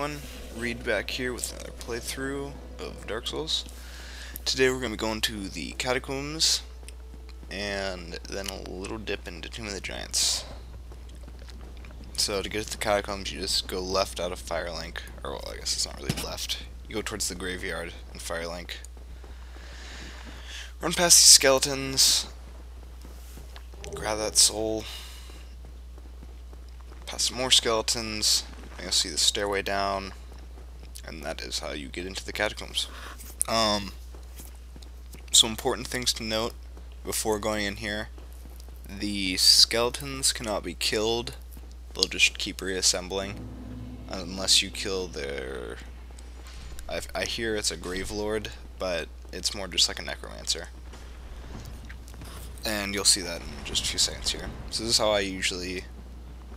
everyone, Reed back here with another playthrough of Dark Souls. Today we're going to be going to the Catacombs, and then a little dip into Tomb of the Giants. So to get to the Catacombs, you just go left out of Firelink, or well, I guess it's not really left. You go towards the graveyard in Firelink. Run past these skeletons, grab that soul, past some more skeletons, and you'll see the stairway down, and that is how you get into the Catacombs. Some important things to note before going in here: the skeletons cannot be killed, they'll just keep reassembling unless you kill their... I hear it's a Grave Lord, but it's more just like a necromancer. And you'll see that in just a few seconds here. So this is how I usually...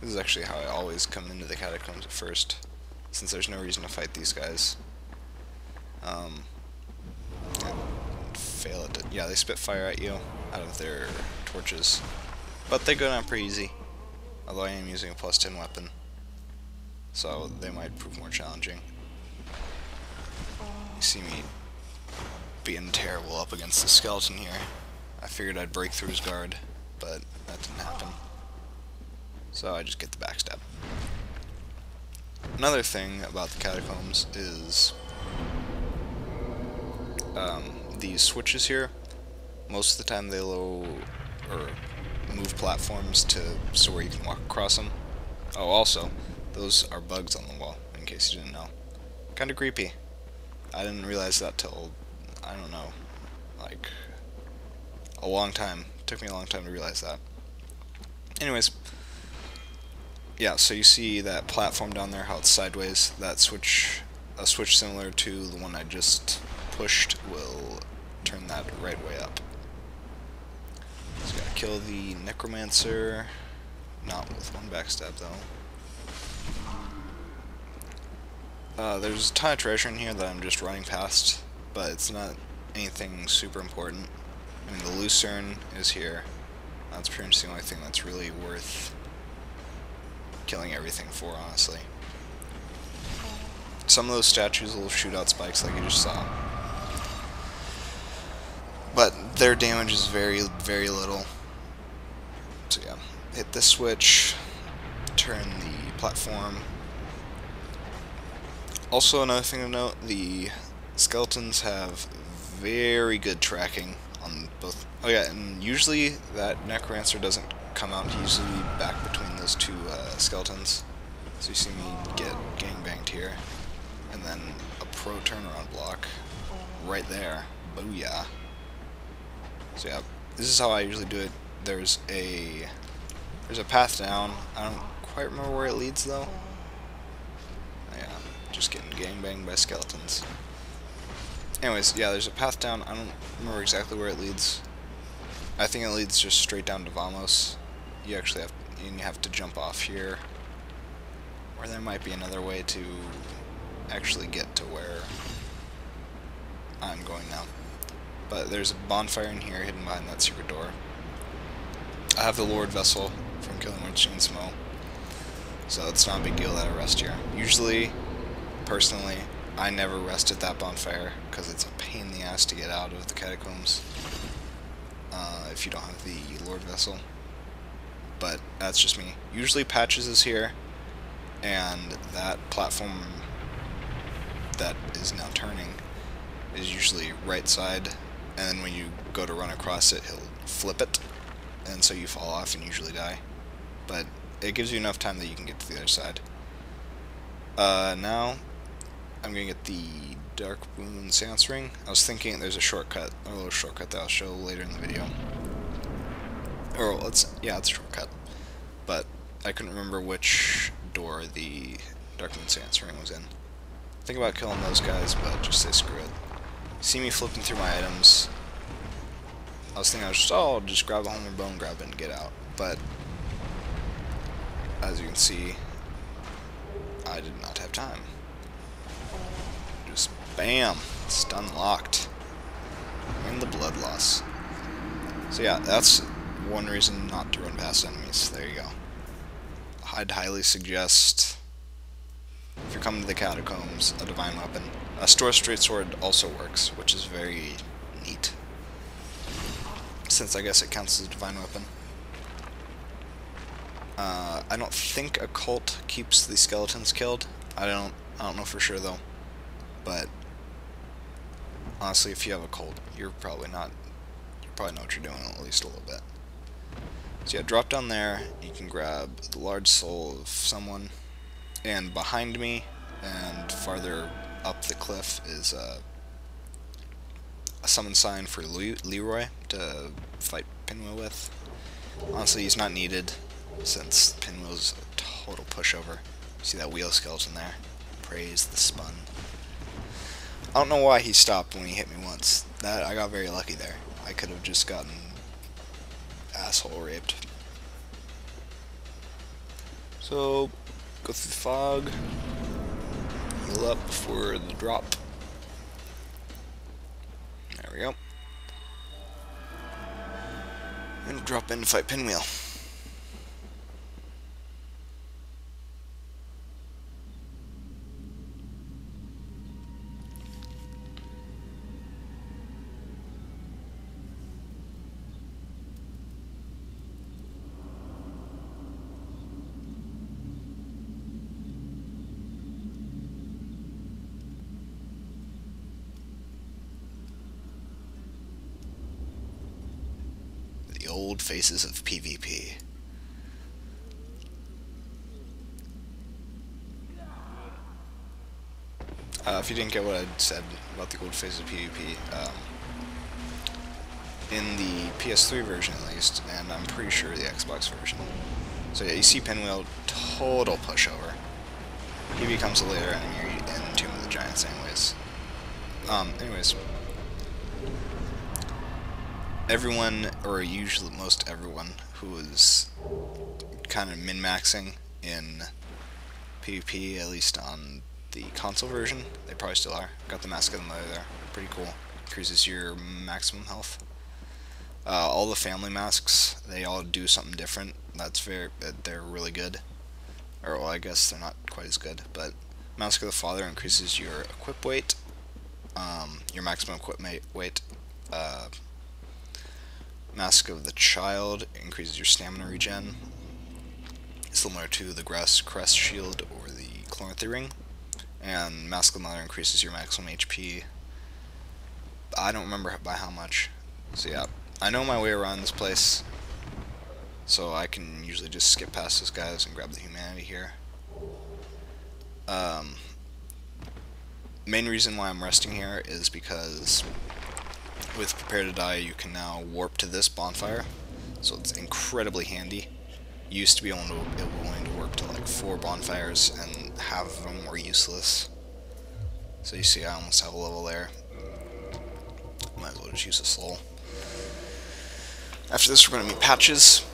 This is actually how I always come into the Catacombs at first, since there's no reason to fight these guys. Fail it. Yeah, they spit fire at you out of their torches, but they go down pretty easy. Although I am using a +10 weapon, so they might prove more challenging. You see me being terrible up against the skeleton here. I figured I'd break through his guard, but that didn't happen. So I just get the backstab. Another thing about the Catacombs is these switches here. Most of the time they move platforms so where you can walk across them. Oh, also, those are bugs on the wall, in case you didn't know. Kinda creepy. I didn't realize that till, I don't know, like a long time. It took me a long time to realize that. Anyways, yeah, so you see that platform down there, how it's sideways. That switch, a switch similar to the one I just pushed, will turn that right way up. Just gotta kill the necromancer, not with one backstab though. There's a ton of treasure in here that I'm just running past, but it's not anything super important. I mean, the lucerne is here. That's pretty much the only thing that's really worth killing everything for, honestly. Some of those statues will shoot out spikes like you just saw, but their damage is very, very little. So yeah, hit this switch, turn the platform. Also, another thing to note, the skeletons have very good tracking on both. Oh yeah, and usually that necromancer doesn't come out. He's usually back between those two skeletons. So you see me get gangbanged here, and then a pro turnaround block right there. Booyah. So yeah, this is how I usually do it. There's a path down. I don't quite remember where it leads though. Yeah, just getting gangbanged by skeletons. Anyways, yeah, there's a path down. I don't remember exactly where it leads. I think it leads just straight down to Vamos. You actually have to jump off here, or there might be another way to actually get to where I'm going now. But there's a bonfire in here hidden behind that secret door. I have the Lord Vessel from killing with Chainsmoke, so it's not a big deal that I rest here. Usually, personally, I never rest at that bonfire because it's a pain in the ass to get out of the Catacombs if you don't have the Lord Vessel. But that's just me. Usually Patches is here, and that platform that is now turning is usually right side, and then when you go to run across it, he'll flip it, and so you fall off and usually die. But it gives you enough time that you can get to the other side. Now I'm gonna get the Dark Moon Seance Ring. I was thinking there's a shortcut, a little shortcut that I'll show later in the video. Or yeah, it's a shortcut, but I couldn't remember which door the Dark Moon Seance Ring was in. Think about killing those guys, but just say screw it. See me flipping through my items. I was thinking I'll just grab a Homer Bone, grab it, and get out. But as you can see, I did not have time. Just bam, stun locked. And the blood loss. So yeah, that's one reason not to run past enemies. There you go. I'd highly suggest if you're coming to the Catacombs, a divine weapon. A Store Straight Sword also works, which is very neat, since I guess it counts as a divine weapon. I don't think a cult keeps the skeletons killed. I don't know for sure though. But honestly, if you have a cult, you probably know what you're doing at least a little bit. So yeah, drop down there. You can grab the large soul of someone, and behind me and farther up the cliff is a summon sign for Leroy to fight Pinwheel with. Honestly, he's not needed, since Pinwheel's a total pushover. See that wheel skeleton there? Praise the Spun. I don't know why he stopped when he hit me once. That I got very lucky there. I could have just gotten asshole raped. So, go through the fog, heal up before the drop. There we go. And drop in to fight Pinwheel. The old faces of PvP. If you didn't get what I said about the old faces of PvP, in the PS3 version at least, and I'm pretty sure the Xbox version. So yeah, you see Pinwheel, total pushover. He becomes a later enemy in Tomb of the Giants anyways. Anyways. Everyone, or usually most everyone, who is kind of min-maxing in PvP, at least on the console version, they probably still are. Got the Mask of the Mother there. Pretty cool. Increases your maximum health. All the family masks, they all do something different. They're really good. Or, well, I guess they're not quite as good, but Mask of the Father increases your equip weight, your maximum equip weight. Mask of the Child increases your stamina regen, similar to the Crest Shield or the Chloranthy Ring. And Mask of the Mother increases your maximum HP. I don't remember by how much. So yeah, I know my way around this place, so I can usually just skip past those guys and grab the humanity here. Main reason why I'm resting here is because with Prepare to Die, you can now warp to this bonfire, so it's incredibly handy. You used to be able to warp to like 4 bonfires, and half of them were useless. So you see, I almost have a level there. Might as well just use a soul. After this, we're going to meet Patches.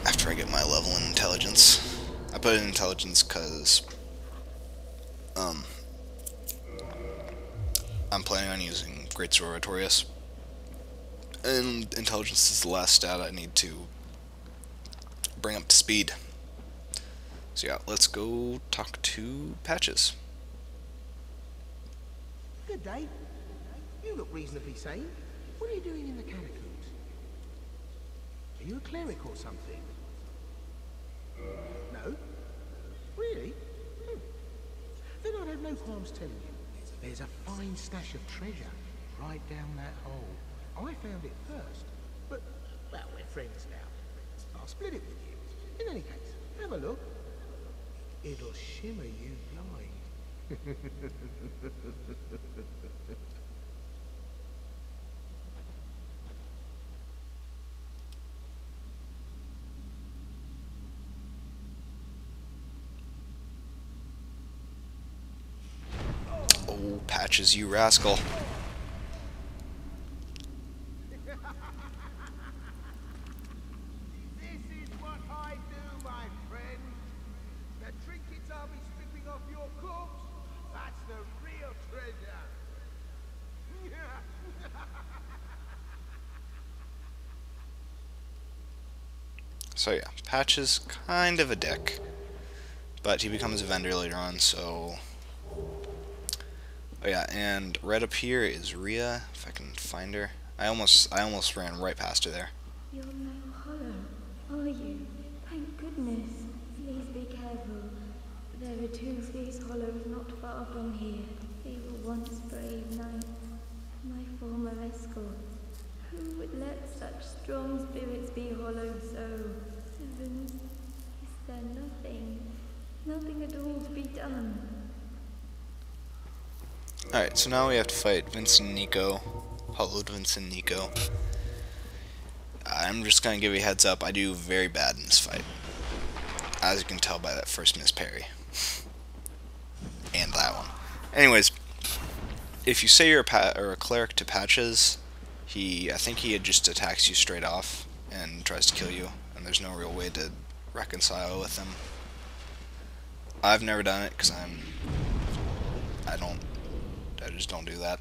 After I get my level in intelligence, I put it in intelligence because I'm planning on using Greatsword Oratorius, and intelligence is the last stat I need to bring up to speed. So yeah, let's go talk to Patches. Good day. You look reasonably sane. What are you doing in the Catacombs? Are you a cleric or something? No? Really? Then I'd have no qualms telling you. There's a fine stash of treasure right down that hole. I found it first, but, well, we're friends now. I'll split it with you. In any case, have a look. It'll shimmer you blind. Oh, Patches, you rascal. So yeah, Patches, kind of a dick. but he becomes a vendor later on, so... Oh yeah, and right up here is Reah, if I can find her. I almost ran right past her there. You're no hollow, are you? Thank goodness. Please be careful. There are 2 fierce hollows not far from here. They were once brave knights, my former escort. Who would let such strong spirits be hollowed so? Heavens, is there nothing at all to be done? Alright, so now we have to fight Vincent Nico. Hollowed Vincent Nico. I'm just gonna give you a heads up, I do very bad in this fight. As you can tell by that first miss parry. And that one. Anyways, if you say you're a cleric to Patches, I think he just attacks you straight off and tries to kill you, and there's no real way to reconcile with him. I've never done it because I just don't do that.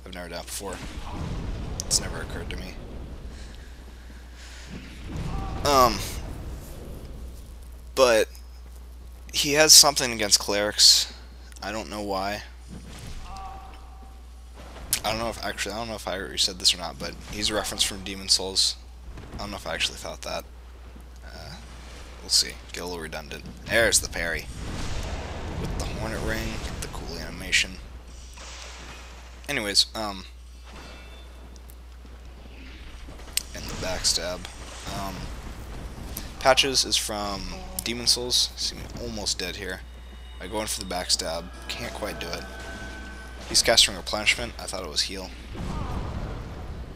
I've never done it before. It's never occurred to me. But he has something against clerics. I don't know why. I don't know if I already said this or not, but he's a reference from Demon Souls. I don't know if I actually thought that. We'll see. Get a little redundant. There's the parry. With the Hornet Ring, get the cool animation. Anyways, and the backstab. Patches is from Demon Souls. See me almost dead here. I go in for the backstab. Can't quite do it. He's casting Replenishment. I thought it was heal.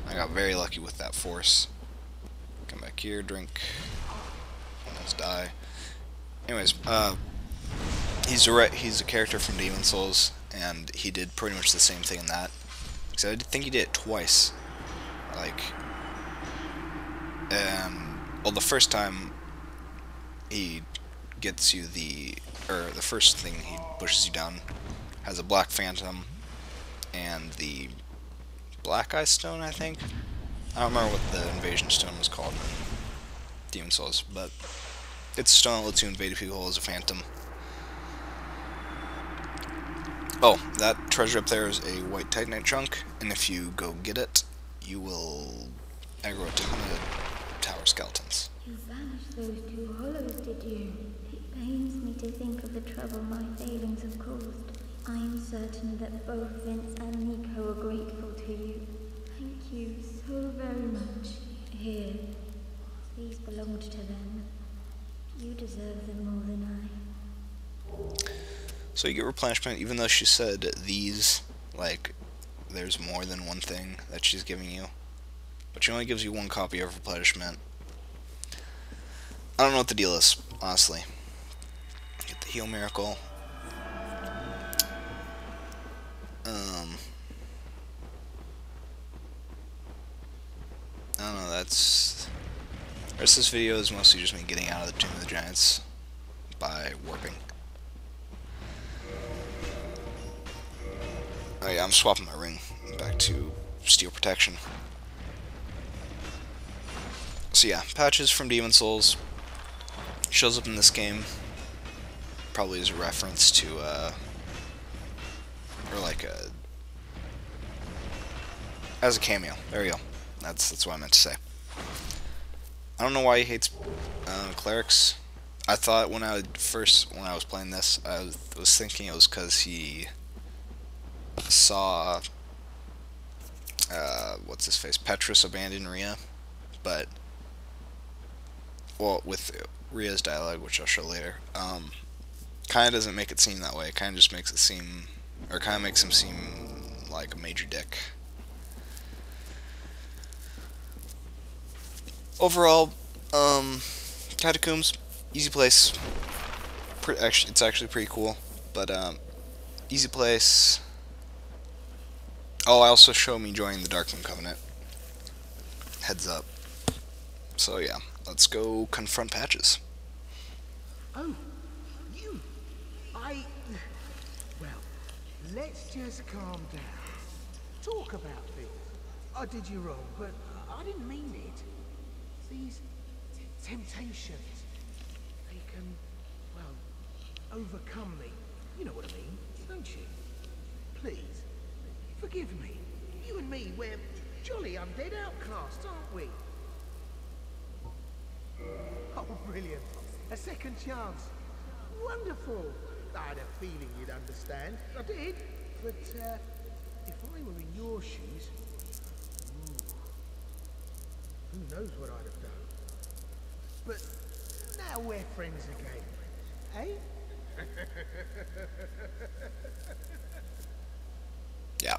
I got very lucky with that force. Come back here, drink. Almost die. Anyways, he's a character from Demon Souls, and he did pretty much the same thing in that. Because I think he did it twice. Well, the first time he gets you the first thing he pushes you down has a Black Phantom and the Black Eye Stone, I think. I don't remember what the Invasion Stone was called in Demon Souls, but it's a stone that lets you invade people as a phantom. Oh, that treasure up there is a white Titanite chunk, and if you go get it, you will aggro a ton of tower skeletons. You banished those 2 hollows, did you? It pains me to think of the trouble my failings have caused. I am certain that both Vince and Nico are grateful to you. Thank you so very much. Here, these belonged to them. You deserve them more than I. So you get replenishment, even though she said these, like, there's more than one thing that she's giving you. But she only gives you 1 copy of replenishment. I don't know what the deal is, honestly. Get the heal miracle. I don't know, the rest of this video is mostly just me getting out of the Tomb of the Giants by warping. Oh yeah, I'm swapping my ring back to Steel Protection. So yeah, Patches from Demon Souls shows up in this game, probably as a reference to, or like as a cameo. There you go. That's what I meant to say. I don't know why he hates clerics. I thought when I was playing this, I was thinking it was because he saw what's his face, Petrus abandon Reah, but well, with Reah's dialogue, which I'll show later, kind of doesn't make it seem that way. It kind of just makes it seem, or kind of makes him seem like a major dick. Overall, Catacombs, easy place. It's actually pretty cool, but easy place. Oh, I also show me joining the Darkmoon Covenant. Heads up. So yeah, let's go confront Patches. Oh, you. Well, let's just calm down. Talk about things. I did you wrong, but I didn't mean it. These temptations, they can, well, overcome me. You know what I mean, don't you? Please, forgive me. You and me, we're jolly undead outcasts, aren't we? Oh, brilliant. A second chance. Wonderful. I had a feeling you'd understand. I did. But, if I were in your shoes... Who knows what I'd have done. But now we're friends again. Eh? Yeah.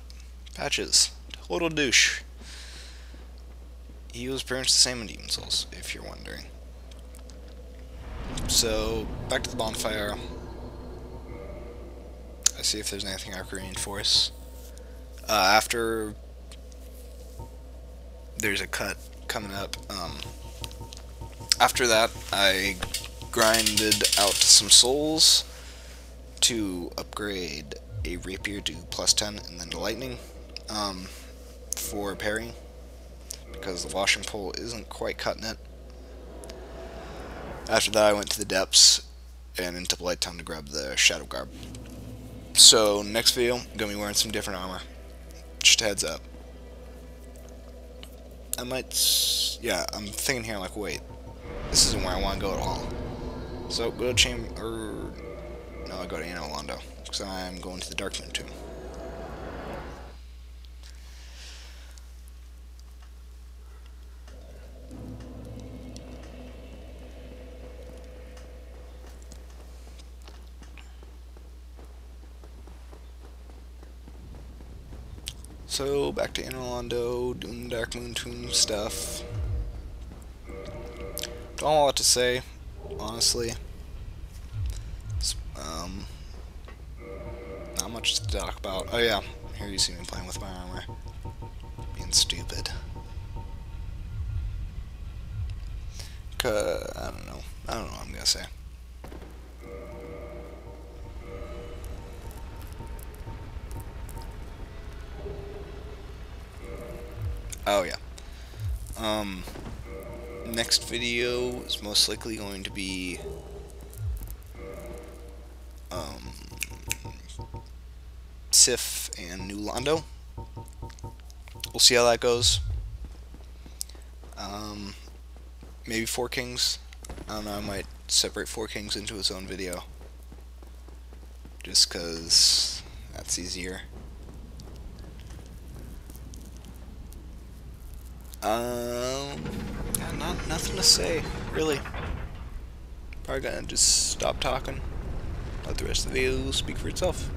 Patches. Total douche. He was pretty much the same in Demon Souls, if you're wondering. So, back to the bonfire. I see if there's anything I can reinforce. After there's a cut coming up, after that I grinded out some souls to upgrade a rapier to +10 and then to lightning for parrying, because the washing pole isn't quite cutting it. After that I went to the depths and into Blight Town to grab the Shadow Garb. So next video, I'm going to be wearing some different armor. Just a heads up. I might, yeah, I'm thinking here like, wait, this isn't where I want to go at all. So go to no, I go to Anor Londo, because I'm going to the Darkmoon Tomb. So, back to Anor Londo, doing the Darkmoon Tomb stuff. Don't have a lot to say, honestly. Not much to talk about. Oh yeah, here you see me playing with my armor. Being stupid. I don't know what I'm gonna say. Oh yeah. Next video is most likely going to be Sif and New Londo. We'll see how that goes. Maybe Four Kings. I don't know, I might separate Four Kings into its own video. Just cause that's easier. Nothing to say, really. Probably gonna just stop talking. Let the rest of the video speak for itself.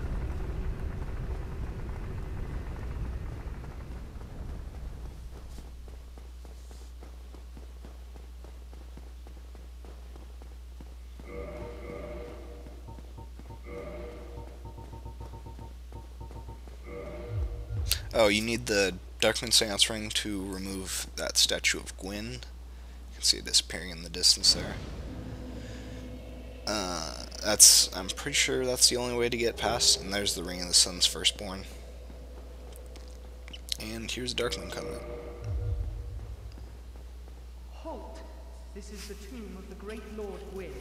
Oh, you need the Darkmoon Seance Ring to remove that statue of Gwyn. You can see it disappearing in the distance there. I'm pretty sure that's the only way to get past, and there's the Ring of the Sun's Firstborn. And here's Darkmoon coming up. Halt! This is the tomb of the great Lord Gwyn.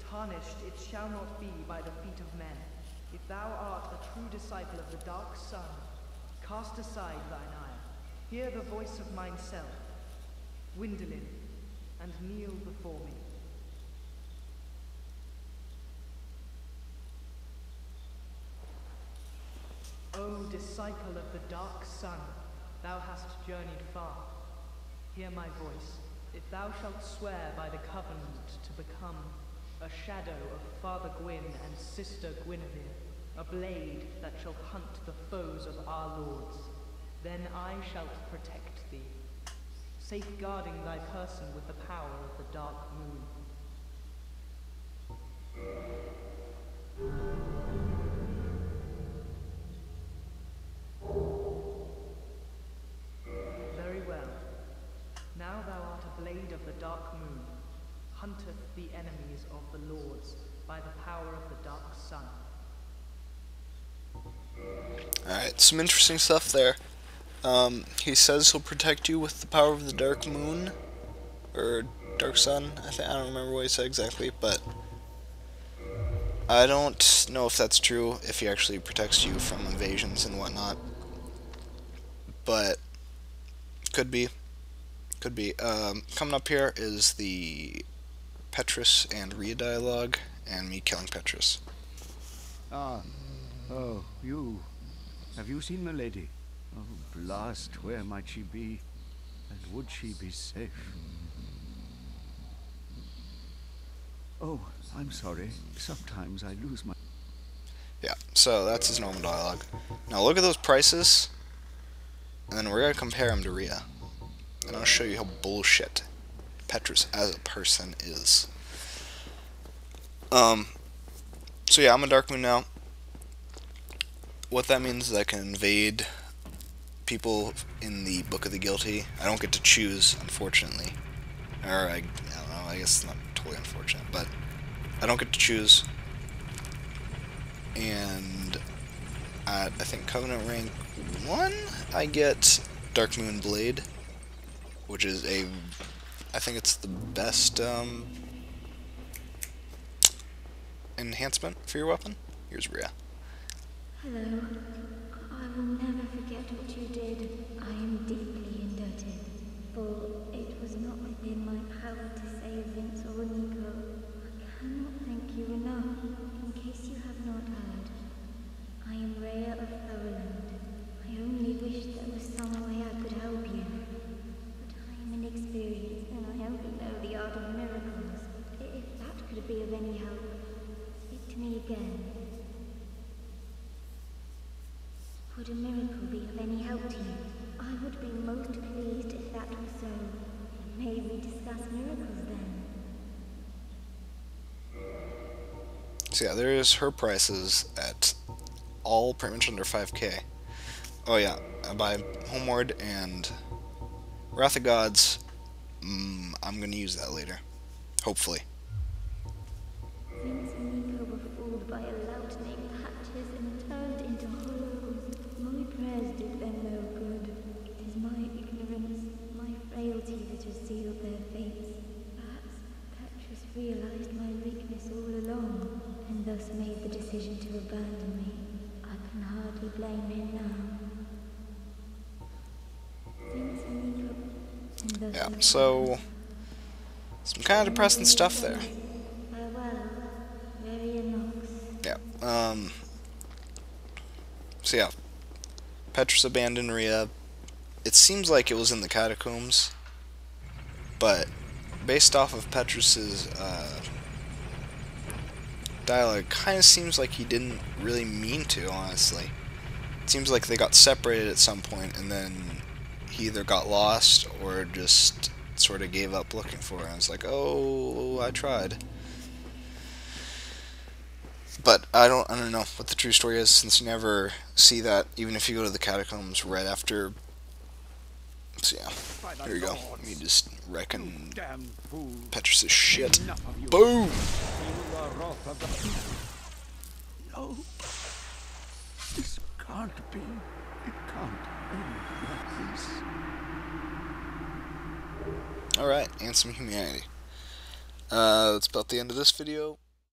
Tarnished it shall not be by the feet of men. If thou art a true disciple of the Dark Sun, cast aside thine ire. Hear the voice of mine self, Gwendolyn, and kneel before me. O disciple of the Dark Sun, thou hast journeyed far. Hear my voice. If thou shalt swear by the covenant to become a shadow of Father Gwyn and Sister Guinevere, a blade that shall hunt the foes of our lords, then I shall protect thee, safeguarding thy person with the power of the Dark Moon. Very well. Now thou art a blade of the Dark Moon, hunteth the enemies of the lords by the power of the Dark Sun. Alright, some interesting stuff there. He says he'll protect you with the power of the Dark Moon, or Dark Sun. I don't remember what he said exactly, but I don't know if that's true, if he actually protects you from invasions and whatnot. But, could be. Could be. Coming up here is the Petrus and Reah dialogue, and me killing Petrus. Ah. Oh, you. Have you seen milady? Oh, blast, where might she be? And would she be safe? Oh, I'm sorry. Sometimes I lose my... Yeah, so that's his normal dialogue. Now look at those prices, and then we're going to compare him to Reah. And I'll show you how bullshit Petrus as a person is. So yeah, I'm a Dark Moon now. What that means is I can invade people in the Book of the Guilty. I don't get to choose, unfortunately. Or, I don't know, I guess it's not totally unfortunate, but I don't get to choose. And at, I think, Covenant rank 1, I get Dark Moon Blade, which is I think it's the best enhancement for your weapon. Here's Reah. Hello. I will never forget what you did. I am deeply indebted, for it was not within my power to save Vince or Nico. I cannot thank you enough. In case you have not heard, I am Reah of Thorolund. I only wish there was some way I could help you. But I am inexperienced, and I only know the art of miracles. If that could be of any help, speak to me again. Would a miracle be of any help to you? I would be most pleased if that was so. May we discuss miracles then? So yeah, there's her prices at all pretty much under 5k. Oh yeah, I buy Homeward and Wrath of Gods. I'm gonna use that later. Hopefully. Vince and Nico were fooled by a lout named Hatches and turned into hollows. My prayers did them no good. It is my ignorance, my frailty that has sealed their fates. Perhaps Petrus realized my weakness all along, and thus made the decision to abandon me. I can hardly blame him now. Vince and Nico, and thus Yeah, so some kind of depressing stuff there. Farewell, Reah Knox. Yeah. So yeah, Petrus abandoned Reah. It seems like it was in the Catacombs, but based off of Petrus's dialogue, kind of seems like he didn't really mean to, honestly. It seems like they got separated at some point, and then he either got lost or just sort of gave up looking for her. I was like, oh, I tried. But I don't know what the true story is, since you never see that, even if you go to the Catacombs right after. So yeah, here you go. You just reckon Petrus' shit. Boom! No. This can't be. It can't end like this. Alright, and some humanity. That's about the end of this video.